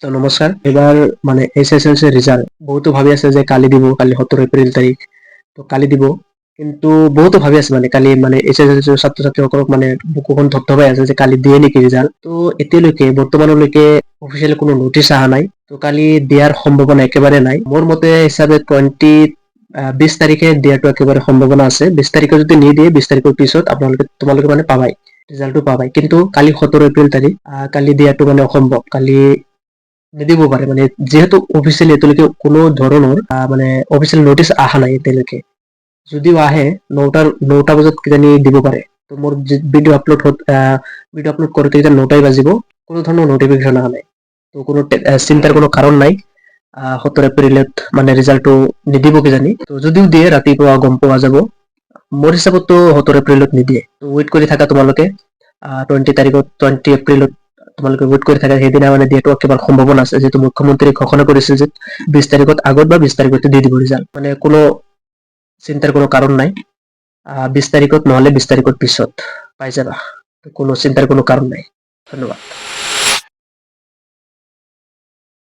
তো নমস্কাৰ। এবাৰ মানে SSLC ৰিজাল্ট বহুতো ভাবি আছে যে কালি দিব, কালি 17 এপ্ৰিল তাৰিখ। তো কালি দিব, কিন্তু বহুতো ভাবি আছে মানে কালি মানে SSLC ছাত্ৰ ছাত্ৰীসকলক মানে বুকুখন ধপধপাই আছে যে কালি দিয়ে নেকি ৰিজাল্ট। তো এতিয়ালৈকে বৰ্তমানলৈকে অফিচিয়েলি কোনো নটিচ অহা নাই। তো কালি দিয়াৰ সম্ভাৱনা একেবাৰে নাই। মোৰ মতে হিচাপে 20 তাৰিখে দিয়াটো একেবাৰে সম্ভাৱনা আছে। 20 তাৰিখে যদি নিদিয়ে 20 তাৰিখৰ পিছত তোমালোকে মানে পাবাই, ৰিজাল্টটো পাবাই। কিন্তু কালি 17 এপ্ৰিল তাৰিখ, কালি দিয়াটো মানে অসম্ভৱ। কালি নিদিব পাৰে মানে, যিহেতু অফিচিয়েলি এতিয়ালৈকে কোনো ধৰণৰ মানে অফিচিয়েল নটিচ অহা নাই এতিয়ালৈকে। যদিও আহে 9টা বজাত কিজানি দিব পাৰে। তো মোৰ ভিডিঅ' আপলোড কৰোঁতে এতিয়া 9টাই বাজিব, কোনো ধৰণৰ নটিফিকেশ্যন অহা নাই। তো কোনো চিন্তাৰ কোনো কাৰণ নাই। 17 এপ্ৰিলত মানে ৰিজাল্টটো নিদিব কিজানি। তো যদিও দিয়ে ৰাতিপুৱা গম পোৱা যাব। মোৰ হিচাপততো 17 এপ্ৰিলত নিদিয়ে। তো ৱেইট কৰি থাকা তোমালোকে। 20 এপ্ৰিলত তোমালোকে ৱেইট কৰি থাকা, সেইদিনা মানে দিয়াটো একেবাৰে সম্ভাৱনা আছে, যিহেতু মুখ্যমন্ত্ৰীয়ে ঘোষণা কৰিছিল যে 20 তাৰিখত আগত বা 20 তাৰিখতে দি দিব ৰিজাল্ট। মানে কোনো চিন্তাৰ কোনো কাৰণ নাই। 20 তাৰিখত নহ'লে 20 তাৰিখৰ পিছত পাই যাবা। কোনো চিন্তাৰ কোনো কাৰণ নাই। ধন্যবাদ।